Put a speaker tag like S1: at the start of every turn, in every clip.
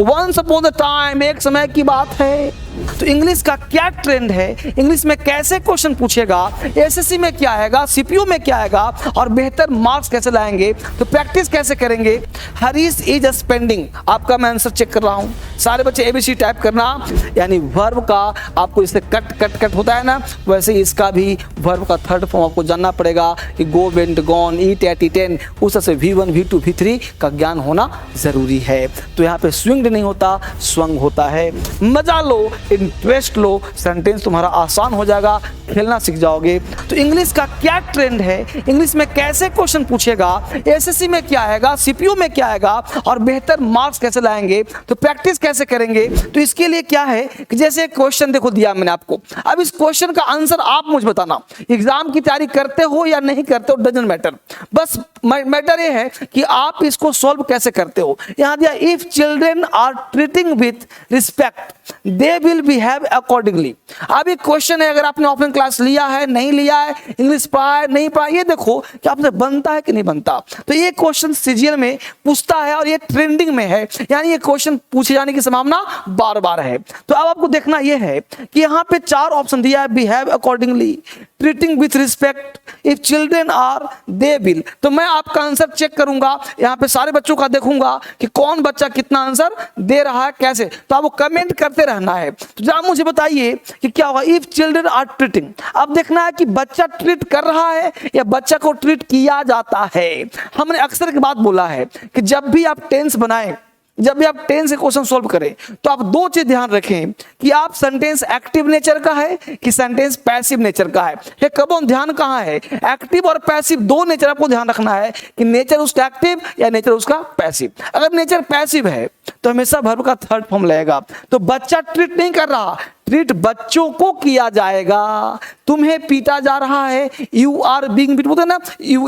S1: Once upon the time, एक समय की बात है। तो इंग्लिश का क्या ट्रेंड है, इंग्लिश में कैसे क्वेश्चन पूछेगा, एसएससी में क्या आएगा, सीपीयू में क्या आएगा, और बेहतर मार्क्स कैसे लाएंगे, तो प्रैक्टिस कैसे करेंगे। हरीश इज स्पेंडिंग, आपका मैं आंसर चेक कर रहा हूं। सारे बच्चे एबीसी टाइप करना, यानी वर्ब का आपको इससे कट कट कट होता है ना, वैसे इसका भी वर्ब का थर्ड फॉर्म आपको जानना पड़ेगा कि गो, वेंट, गॉन, ईट, एट, ईटेन, उस से V1 V2 V3 का ज्ञान होना जरूरी है। तो यहाँ पे स्विंग्ड नहीं होता, स्वंग होता है। मजा लो, इंटरेस्ट लो, सेंटेंस तुम्हारा आसान हो जाएगा, खेलना सीख जाओगे। तो इंग्लिश का क्या ट्रेंड है, इंग्लिश में कैसे क्वेश्चन पूछेगा, एसएससी में क्या आएगा, सीपीयू में क्या आएगा, और बेहतर मार्क्स कैसे लाएंगे, तो प्रैक्टिस कैसे करेंगे। तो इसके लिए क्या है कि जैसे क्वेश्चन देखो दिया मैंने आपको, अब इस क्वेश्चन का आंसर आप मुझे बताना। एग्जाम की तैयारी करते हो या नहीं करते हो डजंट मैटर, बस मैटर ये है कि आप इसको सॉल्व कैसे करते हो। यहां दिया if children are treating with respect they will behave accordingly. अब ये क्वेश्चन है, अगर आपने ऑफलाइन क्लास लिया है, नहीं लिया है, इंग्लिश पढ़ा है, नहीं पढ़ा, ये देखो कि आपसे बनता है कि नहीं बनता। तो ये क्वेश्चन सीजीएल में पूछता है और ये ट्रेंडिंग में है, यानी ये क्वेश्चन पूछे जाने की संभावना बार बार है। तो अब आपको देखना ये है कि यहाँ पे 4 ऑप्शन दिया है, behave accordingly, treating with respect, if children are, they will. तो मैं आपका आंसर चेक करूंगा, यहाँ पे सारे बच्चों का देखूंगा कि कौन बच्चा कितना आंसर दे रहा है, कैसे। तो आपको कमेंट करते रहना है। तो जरा मुझे बताइए कि क्या होगा इफ चिल्ड्रेन आर ट्रीटिंग। अब देखना है कि बच्चा ट्रीट कर रहा है या बच्चा को ट्रीट किया जाता है। हमने अक्सर की बात बोला है कि जब भी आप टेंस बनाएं, जब भी आप टेंस से क्वेश्चन सॉल्व करें, तो आप 2 चीज ध्यान रखें कि आप सेंटेंस एक्टिव नेचर का है कि सेंटेंस पैसिव नेचर का है। ये कब ध्यान कहाँ है, एक्टिव और पैसिव 2 नेचर आपको ध्यान रखना है कि नेचर उसका एक्टिव या नेचर उसका पैसिव। अगर नेचर पैसिव है तो हमेशा वर्ब का थर्ड फॉर्म लगेगा। तो बच्चा ट्रीट नहीं कर रहा, ट्रीट बच्चों को किया जाएगा। तुम्हें पीटा जा रहा है, यू आर बीइंग बीट, बोलते हैं ना,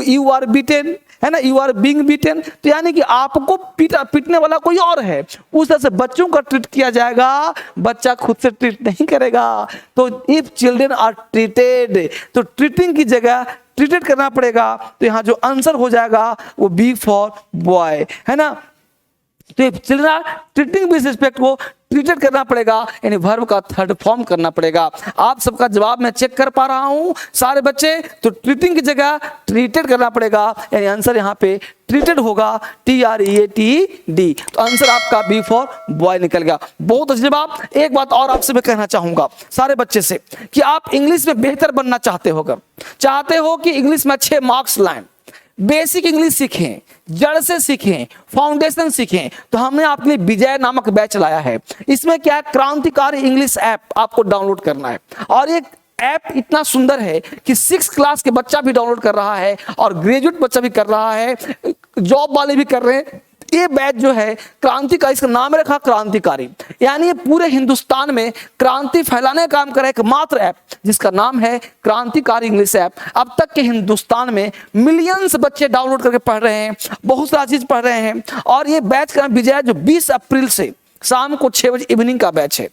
S1: यू आर बीटेन, है ना, यू आर बीइंग बीटेन। तो यानी कि आपको पीटने वाला कोई और है, उस तरह से बच्चों का ट्रीट किया जाएगा, बच्चा खुद से ट्रीट नहीं करेगा। तो इफ चिल्ड्रन आर ट्रीटेड, तो ट्रीटिंग की जगह ट्रीटेड करना पड़ेगा। तो यहाँ जो आंसर हो जाएगा वो बी फॉर बॉय, है ना। तो children are treating with respect को ट्रीटेड करना पड़ेगा, यानी वर्ब का थर्ड फॉर्म करना पड़ेगा। आप सबका जवाब मैं चेक कर पा रहा हूं सारे बच्चे। तो ट्रीटिंग की जगह ट्रीटेड करना पड़ेगा, यानी आंसर यहाँ पे ट्रीटेड होगा, TREATED। तो आंसर आपका बी फॉर बॉय निकल गया। बहुत अच्छा जवाब। एक बात और आपसे मैं कहना चाहूंगा सारे बच्चे से कि आप इंग्लिश में बेहतर बनना चाहते हो, अगर चाहते हो कि इंग्लिश में अच्छे मार्क्स लाएं, बेसिक इंग्लिश सीखें, जड़ से सीखें, फाउंडेशन सीखें, तो हमने आपके लिए विजय नामक बैच लाया है। इसमें क्या है, क्रांतिकारी इंग्लिश ऐप आपको डाउनलोड करना है। और एक ऐप इतना सुंदर है कि 6 क्लास के बच्चा भी डाउनलोड कर रहा है और ग्रेजुएट बच्चा भी कर रहा है, जॉब वाले भी कर रहे हैं। ये बैच जो है क्रांतिकारी, इसका नाम रखा क्रांतिकारी, यानी ये पूरे हिंदुस्तान में क्रांति फैलाने का काम कर रहा है एकमात्र ऐप जिसका नाम है क्रांतिकारी इंग्लिश ऐप। अब तक के हिंदुस्तान में मिलियंस बच्चे डाउनलोड करके पढ़ रहे हैं, बहुत सारी चीज पढ़ रहे हैं। और ये बैच का नाम विजय, जो 20 अप्रैल से शाम को 6 बजे इवनिंग का बैच है,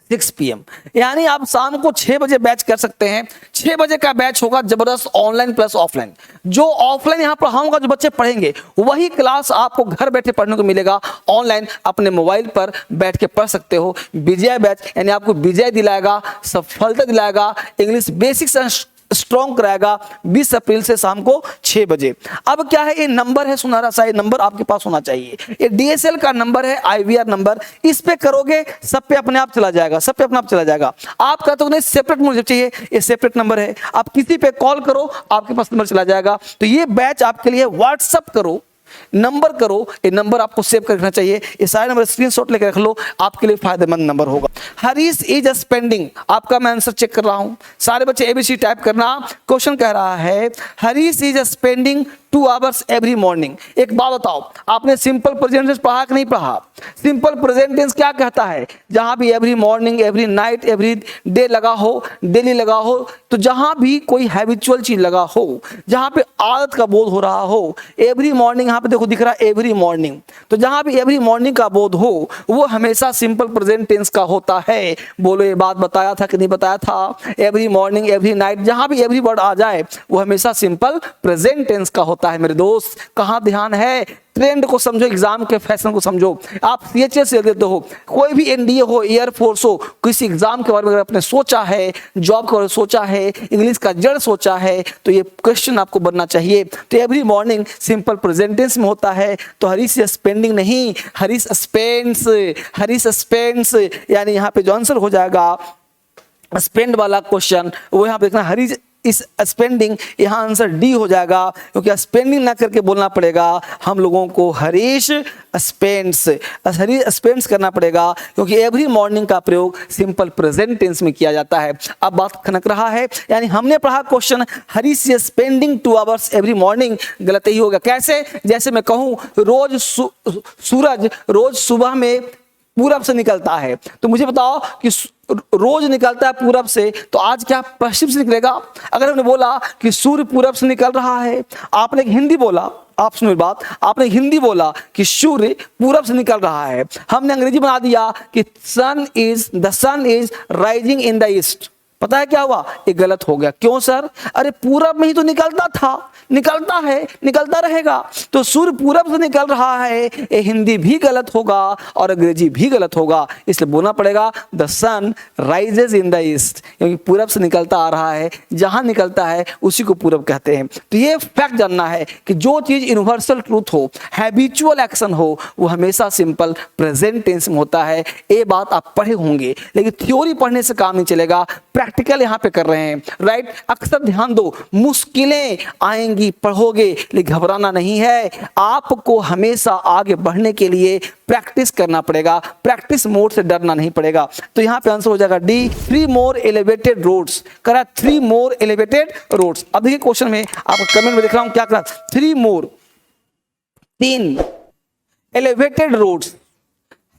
S1: 6 PM, यानी आप शाम को 6 बजे बैच कर सकते हैं। 6 बजे का बैच होगा जबरदस्त, ऑनलाइन प्लस ऑफलाइन। जो ऑफलाइन यहाँ पढ़ाऊंगा, जो बच्चे पढ़ेंगे, वही क्लास आपको घर बैठे पढ़ने को मिलेगा। ऑनलाइन अपने मोबाइल पर बैठ के पढ़ सकते हो। विजय बैच यानी आपको विजय दिलाएगा, सफलता दिलाएगा, इंग्लिश बेसिक्स स्ट्रॉन्ग कराएगा 20 अप्रैल से शाम को 6 बजे। अब क्या है, ये नंबर है सुनहरा सा, ये नंबर आपके पास होना चाहिए। ये DSL का नंबर है, IVR नंबर। इस पे करोगे सब पे अपने आप चला जाएगा, सब पे अपने आप चला जाएगा। आप कहते हो नहीं सेपरेट मुझे चाहिए, ये सेपरेट नंबर है। आप किसी पे कॉल करो, आपके पास नंबर चला जाएगा। तो ये बैच आपके लिए, व्हाट्सअप करो, नंबर करो, ये नंबर आपको सेव कर रखना चाहिए। ये सारे नंबर स्क्रीनशॉट लेकर रख लो, आपके लिए फायदेमंद नंबर होगा। हरीश इज स्पेंडिंग, आपका मैं आंसर चेक कर रहा हूं। सारे बच्चे ABC टाइप करना। क्वेश्चन कह रहा है Harish is spending 2 hours every morning. एक बात बताओ, आपने सिंपल प्रेजेंट टेंस पढ़ा कि नहीं पढ़ा? सिंपल प्रेजेंट टेंस क्या कहता है, जहां भी every morning, every night, every day लगा हो, डेली लगा हो, तो जहां भी कोई हैबिचुअल चीज लगा हो, जहां पे आदत का बोध हो रहा हो, एवरी मॉर्निंग, यहाँ पे देखो दिख रहा है एवरी मॉर्निंग, तो जहां भी एवरी मॉर्निंग का बोध हो वो हमेशा सिंपल प्रेजेंट टेंस का होता है। बोलो ये बात बताया था कि नहीं बताया था? एवरी मॉर्निंग, एवरी नाइट, जहां भी एवरी वर्ड आ जाए वो हमेशा सिंपल प्रेजेंट टेंस का होता है। मेरे दोस्त कहां ध्यान है? ट्रेंड को समझो, एग्जाम के फैशन को समझो। आप CHS से देते हो, कोई भी NDA हो, एयरफोर्स हो, किसी एग्जाम के बारे में अगर आपने सोचा है, जॉब के बारे में सोचा है, इंग्लिश का जड़ सोचा है, तो ये क्वेश्चन आपको बनना चाहिए। तो every morning simple present tense में होता है, तो हरीश स्पेंडिंग नहीं, हरीश स्पेंड्स, हरीश स्पेंड्स, यानी यहाँ पे जो आंसर हो जाएगा स्पेंड वाला क्वेश्चन वो यहाँ पे देखना, हरीश इस स्पेंडिंग, यहाँ आंसर डी हो जाएगा, क्योंकि स्पेंडिंग ना करके बोलना पड़ेगा हम लोगों को हरीश स्पेंड्स, हरीश स्पेंड्स करना पड़ेगा, क्योंकि एवरी मॉर्निंग का प्रयोग सिंपल प्रेजेंट टेंस में किया जाता है। अब बात खनक रहा है, यानी हमने पढ़ा question Harish spending 2 hours every morning, गलत ही होगा। कैसे? जैसे मैं कहूँ रोज सूरज रोज सुबह में पूरब से निकलता है, तो मुझे बताओ कि रोज निकलता है पूरब से, तो आज क्या पश्चिम से निकलेगा? अगर हमने बोला कि सूर्य पूरब से निकल रहा है, आपने हिंदी बोला, आप सुनो बात, आपने हिंदी बोला कि सूर्य पूरब से निकल रहा है, हमने अंग्रेजी बना दिया कि the sun is rising in the east. पता है क्या हुआ? ये गलत हो गया। क्यों सर? अरे पूरब में ही तो निकलता था, निकलता है, निकलता रहेगा, तो सूर्य पूरब से निकल रहा है, ये हिंदी भी गलत होगा और अंग्रेजी भी गलत होगा, इसलिए बोलना पड़ेगा the sun rises in the east, क्योंकि पूरब से निकलता आ रहा है, जहां निकलता है उसी को पूरब कहते हैं। तो ये फैक्ट जानना है कि जो चीज यूनिवर्सल ट्रूथ हो, हैबिचुअल एक्शन हो, वो हमेशा सिंपल प्रेजेंट टेंस में होता है। ये बात आप पढ़े होंगे, लेकिन थ्योरी पढ़ने से काम नहीं चलेगा, प्रैक्टिकल यहां पे कर रहे हैं, राइट। अक्सर ध्यान दो, मुश्किलें आएंगी, पढ़ोगे, लेकिन घबराना नहीं है, आपको हमेशा आगे बढ़ने के लिए प्रैक्टिस करना पड़ेगा, प्रैक्टिस मोड से डरना नहीं पड़ेगा। तो यहां पे आंसर हो जाएगा डी, 3 मोर एलिवेटेड रोड्स, करा 3 मोर एलिवेटेड रोड्स। अब देखिए क्वेश्चन में, आपको कमेंट में दिख रहा हूं क्या करा, 3 more, 3 elevated roads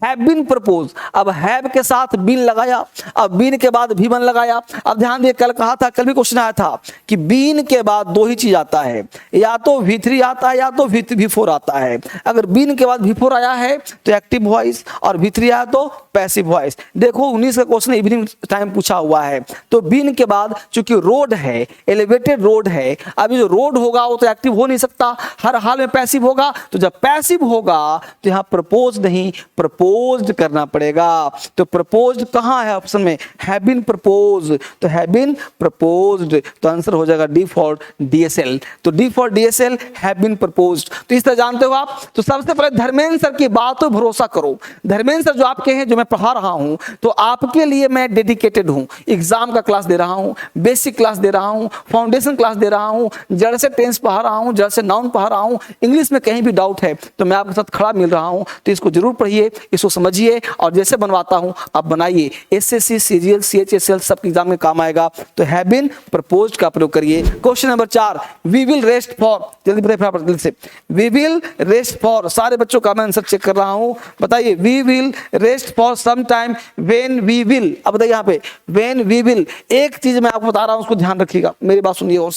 S1: have been propose. अब हैव के साथ बीन लगाया, अब बीन के बाद भी वन लगाया। अब ध्यान दिए, कल कहा था, कल भी क्वेश्चन आया था कि बीन के बाद 2 ही चीज आता है, या तो V3 आता है या तो V4 आता है। अगर बीन के बाद V4 आया है तो एक्टिव वॉइस, और V3 आया तो पैसिव वॉइस। देखो 19 का क्वेश्चन इवनिंग टाइम पूछा हुआ है, तो बीन के बाद चूंकि रोड है, एलिवेटेड रोड है, अभी जो रोड होगा वो तो एक्टिव हो नहीं सकता, हर हाल में पैसिव होगा। तो जब पैसिव होगा तो यहाँ प्रपोज नहीं, प्रपोज्ड करना पड़ेगा। तो प्रपोज्ड कहां है ऑप्शन में? हैव बीन प्रपोज्ड, तो हैव बीन प्रपोज्ड, तो आंसर हो जाएगा डी फॉर DSL। तो D for DSL, have been proposed. तो इस तरह जानते हो आप। तो सबसे पहले धर्मेंद्र सर की बात पर भरोसा करो। धर्मेंद्र सर जो आपके हैं, जो मैं पढ़ा रहा हूं, तो आपके लिए मैं डेडिकेटेड हूं। एग्जाम का क्लास दे रहा हूं, बेसिक क्लास दे रहा हूं, फाउंडेशन क्लास दे रहा हूं, जड़ से टेंस पढ़ा रहा हूं, जड़ से नाउन पढ़ा रहा हूं। इंग्लिश में कहीं भी डाउट है तो मैं आपके साथ खड़ा मिल रहा हूं, तो इसको जरूर पढ़िए, इसको समझिए, और जैसे बनवाता हूं आप बनाइए। SSC, CGL, CHSL सब एग्जाम में काम आएगा। तो हैव बीन प्रपोज्ड का प्रयोग करिए। Question number 4, we will rest for, जल्दी बताइए फटाफट जल्दी से, वी विल रेस्ट फॉर, सारे बच्चों का मैं आंसर चेक कर रहा हूं, बताइए। We will rest for some time, when we will. अब बताइए यहाँ पे व्हेन वी विल, एक चीज मैं आपको बता रहा हूं, उसको ध्यान रखिएगा, मेरी बात सुनिए। और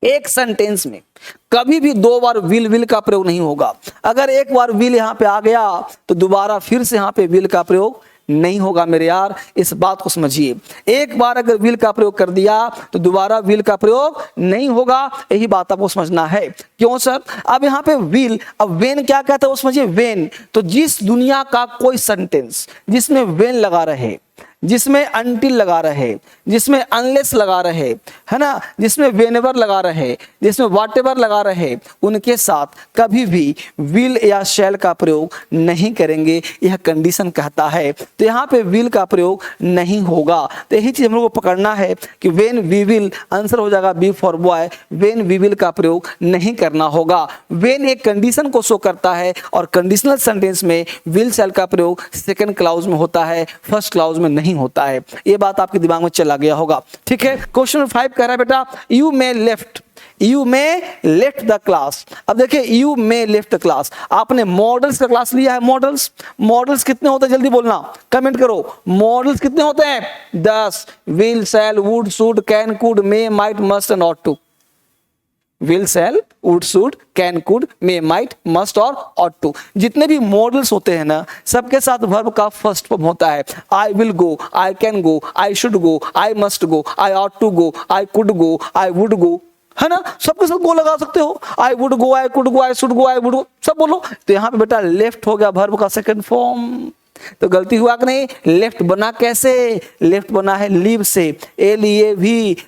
S1: एक सेंटेंस में कभी भी 2 बार विल का प्रयोग नहीं होगा। अगर एक बार विल यहाँ पे आ गया तो दोबारा फिर से यहाँ पे विल का प्रयोग नहीं होगा मेरे यार, इस बात को समझिए। एक बार अगर विल का प्रयोग कर दिया तो दोबारा विल का प्रयोग नहीं होगा, यही बात आपको समझना है। क्यों सर? अब यहाँ पे विल, अब वेन क्या कहता है वो समझिए। वेन, तो जिस दुनिया का कोई सेंटेंस जिसमें वेन लगा रहे, जिसमें अनटिल लगा रहे, जिसमें अनलेस लगा रहे, है ना, जिसमें व्हेनेवर लगा रहे, जिसमें व्हाटएवर लगा रहे, उनके साथ कभी भी विल या शैल का प्रयोग नहीं करेंगे, यह कंडीशन कहता है। तो यहाँ पे विल का प्रयोग नहीं होगा। तो यही चीज हम लोग को पकड़ना है कि व्हेन वी विल, आंसर हो जाएगा B for boy, when we will का प्रयोग नहीं करना होगा। व्हेन एक कंडीशन को शो करता है, और कंडीशनल सेंटेंस में विल शैल का प्रयोग सेकंड क्लाउज में होता है, फर्स्ट क्लाउज में नहीं होता है। ये बात आपके दिमाग में चला गया होगा, ठीक है। क्वेश्चन नंबर 5 कह रहा है बेटा, you may left, you may left the class. अब देखिए, you may left the class, आपने मॉडल्स का क्लास लिया है। मॉडल्स, मॉडल्स कितने होते हैं जल्दी बोलना, कमेंट करो। मॉडल्स कितने होते हैं? 10। Will, shall, would, should, can, could, may, might, must and ought to. Will, shall, would, should, can, could, may, might, must और ऑट टू। जितने भी मॉडल्स होते हैं ना, सबके साथ वर्ब का फर्स्ट फॉर्म होता है। I will go, I can go, I should go, I must go, I ought to go, I could go, I would go, है ना, सबके सब गो लगा सकते हो, I would go, I could go, I should go, I would go, सब बोलो। तो यहाँ पे बेटा लेफ्ट हो गया वर्ब का सेकंड फॉर्म। तो गलती हुआ कि नहीं? लेफ्ट बना कैसे? लेफ्ट बना है लीव से, LEAV,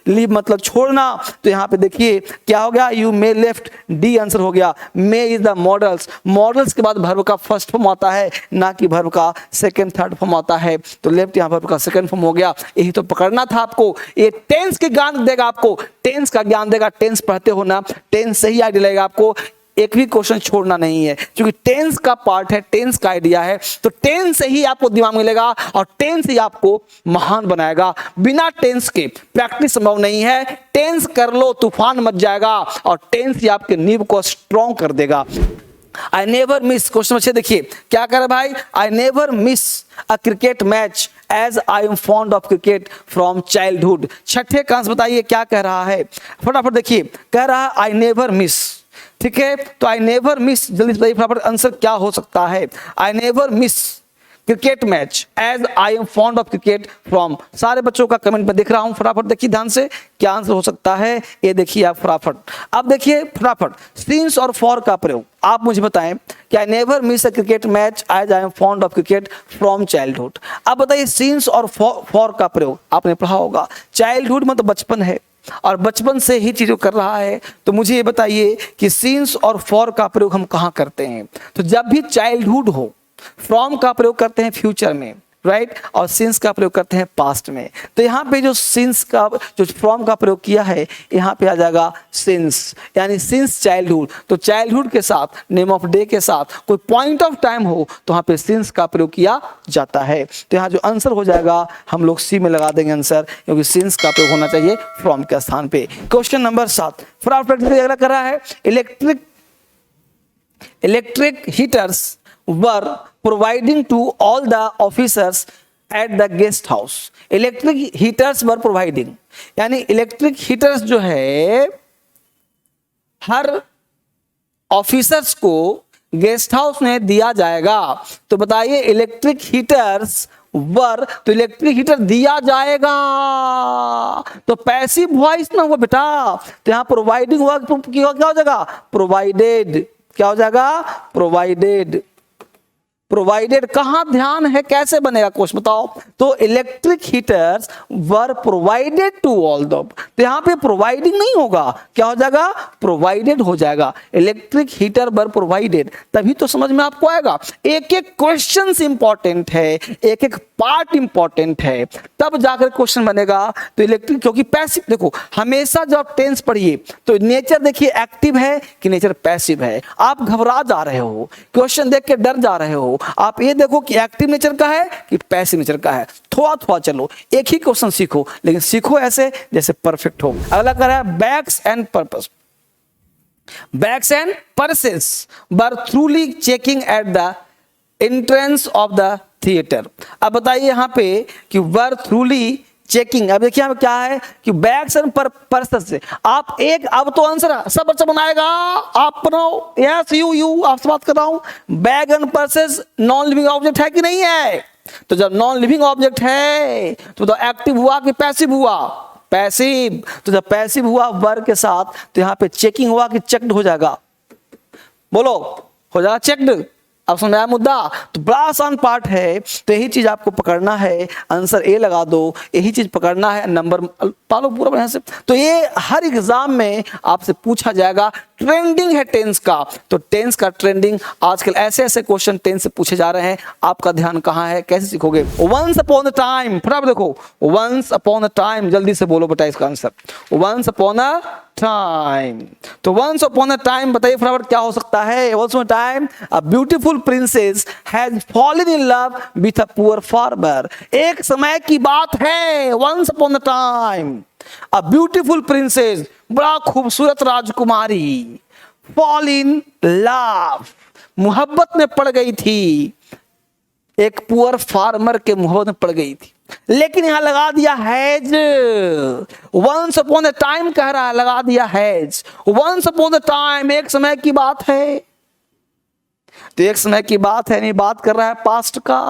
S1: लीव मतलब छोड़ना। तो यहाँ पे देखिए क्या हो गया, you may left, D answer हो गया। मे इज द मॉडल्स, मॉडल्स के बाद वर्ब का फर्स्ट फॉर्म आता है, ना कि वर्ब का सेकंड थर्ड फॉर्म आता है। तो लेफ्ट यहाँ वर्ब का सेकंड फॉर्म हो गया। यही तो पकड़ना था आपको, ये टेंस के ज्ञान देगा आपको, टेंस का ज्ञान देगा। टेंस पढ़ते हो ना, टेंस से ही आइडिया लगेगा आपको, एक भी क्वेश्चन छोड़ना नहीं है, क्योंकि टेंस का पार्ट है, टेंस का आइडिया है। तो टेंस से ही आपको दिमाग मिलेगा और टेंस ही आपको महान बनाएगा। बिना टेंस के प्रैक्टिस संभव नहीं है। टेंस कर लो, तूफान मच जाएगा, और टेंस ही आपके नींव को स्ट्रॉन्ग कर देगा। आई नेवर मिस, क्वेश्चन अच्छे देखिए क्या कर रहा है भाई, I never miss a cricket match as I am fond of cricket from childhood. छठे कांस बताइए क्या कह रहा है, फटाफट देखिए। कह रहा है आई नेवर मिस, ठीक है। तो आई नेवर मिस, जल्दी बताइए फटाफट आंसर क्या हो सकता है। I never miss cricket match as I am fond of cricket from, सारे बच्चों का कमेंट में दिख रहा हूं, फटाफट देखिए ध्यान से क्या आंसर हो सकता है। ये देखिए आप फटाफट, अब देखिए फटाफट सिंस और फॉर का प्रयोग आप मुझे बताएं कि I never miss a cricket match as I am fond of cricket from childhood. अब बताइए सिंस और फॉर का प्रयोग आपने पढ़ा होगा, चाइल्डहुड मतलब बचपन है और बचपन से ही चीजों कर रहा है। तो मुझे ये बताइए कि सिंस और फॉर का प्रयोग हम कहाँ करते हैं। तो जब भी चाइल्डहुड हो, फ्रॉम का प्रयोग करते हैं फ्यूचर में, राइट, और सिंस का प्रयोग करते हैं पास्ट में। तो यहाँ पे जो सिंस का, जो फ्रॉम का प्रयोग किया है, यहाँ पे आ जाएगा सिंस, यानी सिंस चाइल्डहुड। तो चाइल्डहुड के साथ, नेम ऑफ डे के साथ कोई पॉइंट ऑफ टाइम हो तो यहाँ पे सिंस का प्रयोग किया जाता है। तो यहाँ जो आंसर हो जाएगा हम लोग सी में लगा देंगे आंसर, क्योंकि सिंस का प्रयोग होना चाहिए फ्रॉम के स्थान पे। क्वेश्चन नंबर 7 फटाफट अगला कर रहा है, electric heaters were providing to all the officers at the guest house। Electric heaters were providing, यानी इलेक्ट्रिक हीटर्स जो है हर ऑफिसर्स को गेस्ट हाउस में दिया जाएगा। तो बताइए इलेक्ट्रिक हीटर्स वर, तो इलेक्ट्रिक हीटर दिया जाएगा, तो पैसिव वॉइस ना हुआ बेटा। तो यहां प्रोवाइडिंग हुआ, क्या हो जाएगा, प्रोवाइडेड। क्या हो जाएगा, प्रोवाइडेड। प्रोवाइडेड कहां ध्यान है, कैसे बनेगा क्वेश्चन बताओ। तो electric heaters were provided to all the, तो यहां पे प्रोवाइडिंग नहीं होगा, क्या हो जाएगा, प्रोवाइडेड हो जाएगा। इलेक्ट्रिक हीटर वर प्रोवाइडेड, तभी तो समझ में आपको आएगा। एक एक क्वेश्चन इंपॉर्टेंट है, एक एक पार्ट इंपॉर्टेंट है, तब जाकर क्वेश्चन बनेगा। तो इलेक्ट्रिक, क्योंकि पैसिव, देखो हमेशा जब आप टेंस पढ़िए तो नेचर देखिए एक्टिव है कि नेचर पैसिव है। आप घबरा जा रहे हो, क्वेश्चन देख के डर जा रहे हो, आप ये देखो कि एक्टिव नेचर का है कि पैसिव नेचर का है। थोड़ा थोड़ा चलो, एक ही क्वेश्चन सीखो, लेकिन सीखो ऐसे जैसे परफेक्ट हो। अगला कर रहा है bags and purpose, bags and purses were थ्रूली checking at the entrance of the theatre. अब बताइए यहां पे कि वर थ्रूली चेकिंग, अब देखिए यहाँ क्या है कि बैग्स एंड पर्सेस से आप एक, अब तो आंसर सब बच्चा बनाएगा, आप बनाओ, यस यू आपसे बात कर रहा हूं। Bag and purses non living object है कि नहीं है, तो जब नॉन लिविंग ऑब्जेक्ट है तो एक्टिव हुआ कि पैसिव हुआ, पैसिव। तो जब पैसिव हुआ वर्ब के साथ, तो यहाँ पे चेकिंग हुआ कि चेक्ड हो जाएगा, बोलो हो जाएगा चेक्ड। अब समझ आया मुद्दा, तो बड़ा आसान पार्ट है। तो यही चीज आपको पकड़ना है, आंसर ए लगा दो, यही चीज पकड़ना है, नंबर पालो पूरा बढ़िया से। तो ये हर एग्जाम में आपसे पूछा जाएगा, ट्रेंडिंग है टेंस का। तो टेंस का ट्रेंडिंग आजकल ऐसे ऐसे क्वेश्चन टेंस से पूछे जा रहे हैं, आपका ध्यान कहाँ है, कैसे सीखोगे। वंस अपॉन अ टाइम, फटाफट देखो, वंस अपॉन अ टाइम, जल्दी से बोलो बेटा इसका answer, once upon a time. तो वंस अपॉन अ टाइम बताइए फटाफट क्या हो सकता है। Once upon a time a beautiful princess has fallen in love with a poor farmer. एक समय की बात है, once upon a time a beautiful princess, बड़ा खूबसूरत राजकुमारी, फॉल इन लव, मोहब्बत में पड़ गई थी, एक पुअर फार्मर के मोहब्बत में पड़ गई थी। लेकिन यहां लगा दिया has, once upon a time कह रहा है, लगा दिया has. Once upon a time एक समय की बात है, तो एक समय की बात है, नहीं बात कर रहा है पास्ट का,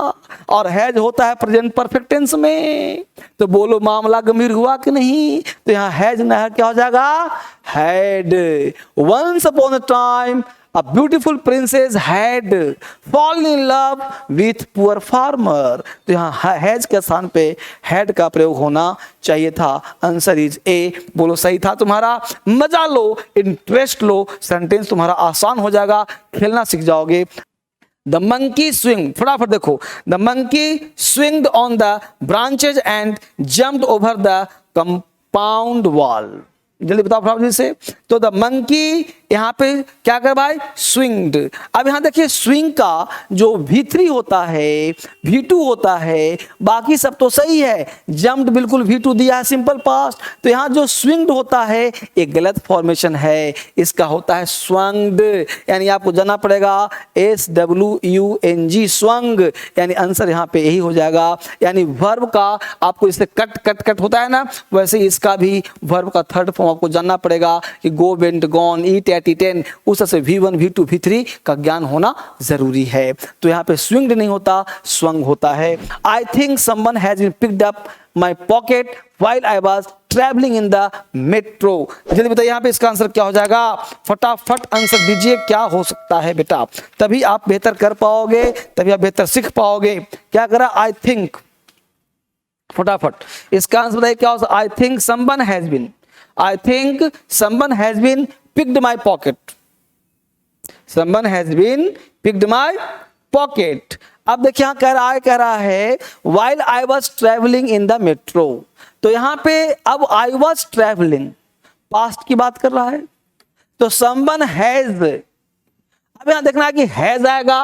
S1: और हैज होता है प्रेजेंट परफेक्ट टेंस में। तो बोलो मामला गंभीर हुआ कि नहीं? तो यहाँ हैज ना क्या हो जाएगा? Had. Once upon a time a beautiful princess had fallen in love with poor farmer। तो यहाँ हैज के स्थान पे हैड का प्रयोग होना चाहिए था। Answer is a. बोलो सही था तुम्हारा। मजा लो, इंटरेस्ट लो, सेंटेंस तुम्हारा आसान हो जाएगा, खेलना सीख जाओगे। द मंकी स्विंग, फटाफट देखो। The monkey swinged on the branches and jumped over the compound wall. जल्दी बताओ फटाफट से। तो द मंकी यहाँ पे क्या कर भाई? स्विंग्ड। अब यहाँ देखिए स्विंग का जो V3 होता है, V2 होता है, बाकी सब तो सही है। जम्प्ड बिल्कुल V2 दिया है, सिंपल पास्ट। तो यहाँ जो स्विंग्ड होता है एक गलत फॉर्मेशन है, इसका होता है स्वंग्ड। यानी आपको जानना पड़ेगा SWUNG, स्वंग। यानी आंसर यहाँ पे यही हो जाएगा। यानी वर्ब का आपको इससे कट कट कट होता है ना, वैसे इसका भी वर्ब का थर्ड फॉर्म आपको जानना पड़ेगा कि गो, वेंट, गॉन, ईट, एट, ईटेन, उस से V1, V2, V3 का ज्ञान होना जरूरी है। तो यहाँ पे स्विंग्ड नहीं होता, स्वंग होता है। I think someone has been picked up my pocket while I was travelling in the metro. जल्दी बताइए यहाँ पे इसका आंसर क्या हो जाएगा? फटाफट आंसर दीजिए, क्या हो सकता है बेटा? तभी आप बेहतर कर पाओगे, तभी आप बेहतर सीख पाओगे। क्या करा? आई थिंक, फटाफट इसका आंसर बताइए क्या हो? I think someone has been, I think someone has been picked my pocket. Someone has been picked my pocket. अब देखिए यहाँ कह रहा है while I was traveling in the metro। तो यहाँ पे अब I was traveling past की बात कर रहा है, तो someone has, अब यहाँ देखना है कि हैज आएगा।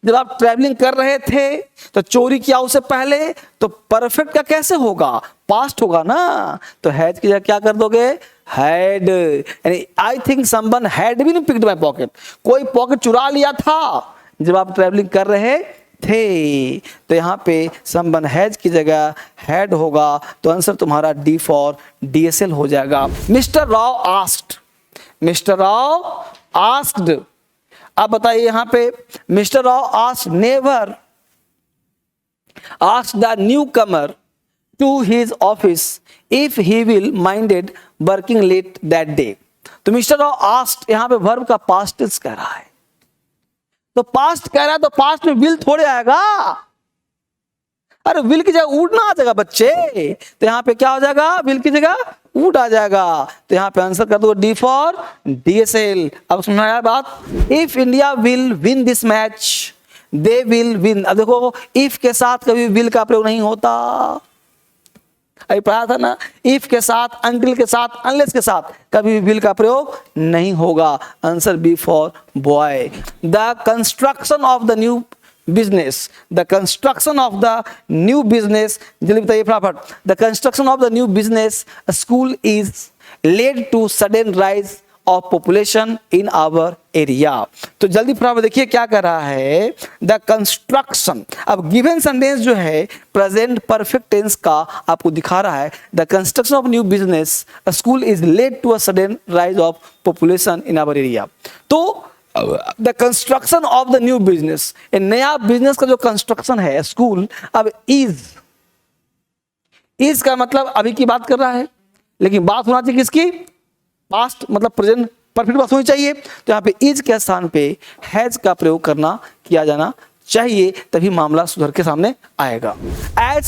S1: जब आप ट्रैवलिंग कर रहे थे तो चोरी किया उससे पहले, तो परफेक्ट का कैसे होगा? पास्ट होगा ना। तो हैज की जगह क्या कर दोगे? हैड। यानी I think someone had been picked my pocket, कोई पॉकेट चुरा लिया था जब आप ट्रैवलिंग कर रहे थे। तो यहाँ पे समवन हैज की जगह हैड होगा। तो आंसर तुम्हारा डी फॉर DSL हो जाएगा। Mister Rao asked, mister Rao asked. अब बताइए यहाँ पे mister Rao asked never asked the newcomer to his office if he will minded working late that day. तो मिस्टर राव आस्क्ड यहाँ पे वर्ब का पास्ट टेंस कह रहा है, तो पास्ट कह रहा है तो पास्ट में विल थोड़े आएगा। अरे विल की जगह वुड ना आ जाएगा बच्चे। तो यहाँ पे क्या हो जाएगा? विल की जगह वुड आ जाएगा। तो यहाँ पे आंसर कर दो डी फॉर DSL। अब सुना यार बात। If India will win this match they will win. अब देखो इफ के साथ कभी विल का प्रयोग नहीं होता, अभी पढ़ा था ना। इफ के साथ, अंटिल के साथ, अनलेस के साथ कभी भी विल का प्रयोग नहीं होगा। Answer B for boy. The construction of the new business, the construction of the new business, जल्दी बताइए फटाफट। The construction of the new business school is led to sudden rise of population in our area. तो जल्दी फटाफट देखिए क्या कर रहा है? The construction. अब गिवन सेंटेंस जो है प्रेजेंट परफेक्ट टेंस का आपको दिखा रहा है। The construction of new business school is led to a sudden rise of population in our area. तो the construction of the new business, नया बिजनेस का जो कंस्ट्रक्शन है स्कूल, अब इज का मतलब अभी की बात कर रहा है, लेकिन बात होना चाहिए किसकी? पास्ट, मतलब प्रेजेंट परफेक्ट बात होनी चाहिए। तो यहाँ पे इज के स्थान पे हैज का प्रयोग किया जाना चाहिए, तभी मामला सुधर के सामने आएगा। As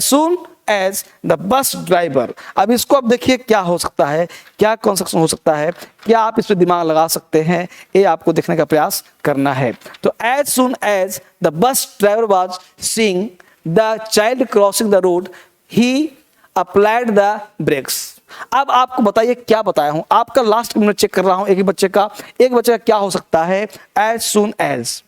S1: soon as the bus driver. अब इसको अब देखिए क्या हो सकता है, क्या कंस्ट्रक्शन हो सकता है, क्या आप इस पर दिमाग लगा सकते हैं, ये आपको देखने का प्रयास करना है। तो as soon as the bus driver was seeing the child crossing the road he applied the brakes. अब आपको बताइए क्या बताया हूं, आपका लास्ट मिनट चेक कर रहा हूं। एक बच्चे का क्या हो सकता है? एज सुन एज,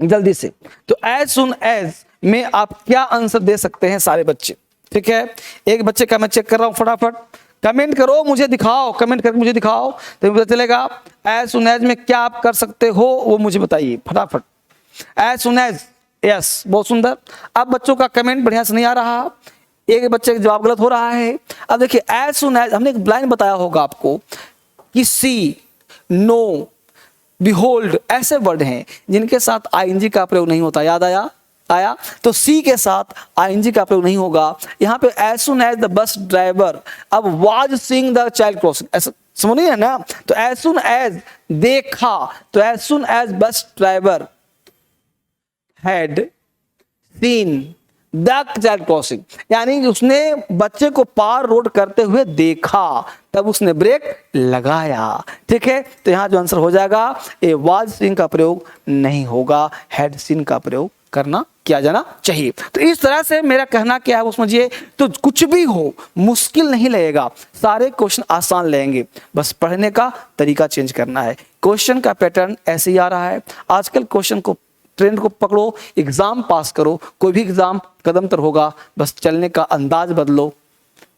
S1: जल्दी से। तो एज सुन एज में आप क्या आंसर दे सकते हैं सारे बच्चे? ठीक है, एक बच्चे का मैं चेक कर रहा हूं, फटाफट कमेंट करो, मुझे दिखाओ, कमेंट करके मुझे दिखाओ तो मुझे पता चलेगा एज सुन एज में क्या आप कर सकते हो, वो मुझे बताइए फटाफट। एज सुन एज, यस, बहुत सुंदर। अब बच्चों का कमेंट बढ़िया से नहीं आ रहा, एक बच्चे का जवाब गलत हो रहा है। अब देखिए एज सुन एज, हमने एक लाइन बताया होगा आपको कि सी, नो, behold ऐसे वर्ड हैं जिनके साथ ing का प्रयोग नहीं होता। याद आया तो सी के साथ ing का प्रयोग नहीं होगा। यहाँ पे as soon as the bus driver, अब was seeing the child crossing, ऐसा समझ नहीं है ना। तो as soon as देखा, तो as soon as bus driver had seen the child crossing, यानी उसने बच्चे को पार रोड करते हुए देखा, तब उसने ब्रेक लगाया। ठीक है, तो यहां जो आंसर हो जाएगा ए वाज सीइंग का प्रयोग नहीं होगा, हैड सीन का प्रयोग करना किया जाना चाहिए। तो इस तरह से मेरा कहना क्या है वो समझिए। तो कुछ भी हो मुश्किल नहीं लगेगा, सारे क्वेश्चन आसान लगेंगे, बस पढ़ने का तरीका चेंज करना है। क्वेश्चन का पैटर्न ऐसे ही आ रहा है। आजकल क्वेश्चन को ट्रेंड को पकड़ो, एग्जाम पास करो, कोई भी एग्जाम कदम तर होगा, बस चलने का अंदाज बदलो,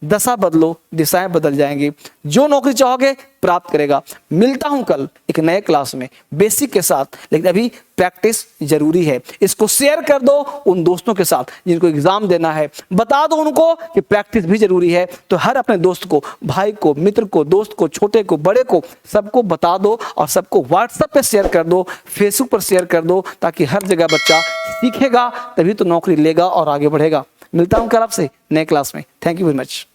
S1: दशा बदलो, दिशाएं बदल जाएंगी। जो नौकरी चाहोगे प्राप्त करेगा। मिलता हूं कल एक नए क्लास में बेसिक के साथ, लेकिन अभी प्रैक्टिस जरूरी है। इसको शेयर कर दो उन दोस्तों के साथ जिनको एग्जाम देना है, बता दो उनको कि प्रैक्टिस भी जरूरी है। तो हर अपने दोस्त को, भाई को, मित्र को, दोस्त को, छोटे को, बड़े को, सबको बता दो और सबको व्हाट्सएप पे शेयर कर दो, फेसबुक पर शेयर कर दो, ताकि हर जगह बच्चा सीखेगा, तभी तो नौकरी लेगा और आगे बढ़ेगा। मिलता हूं कल आपसे नए क्लास में। Thank you very much.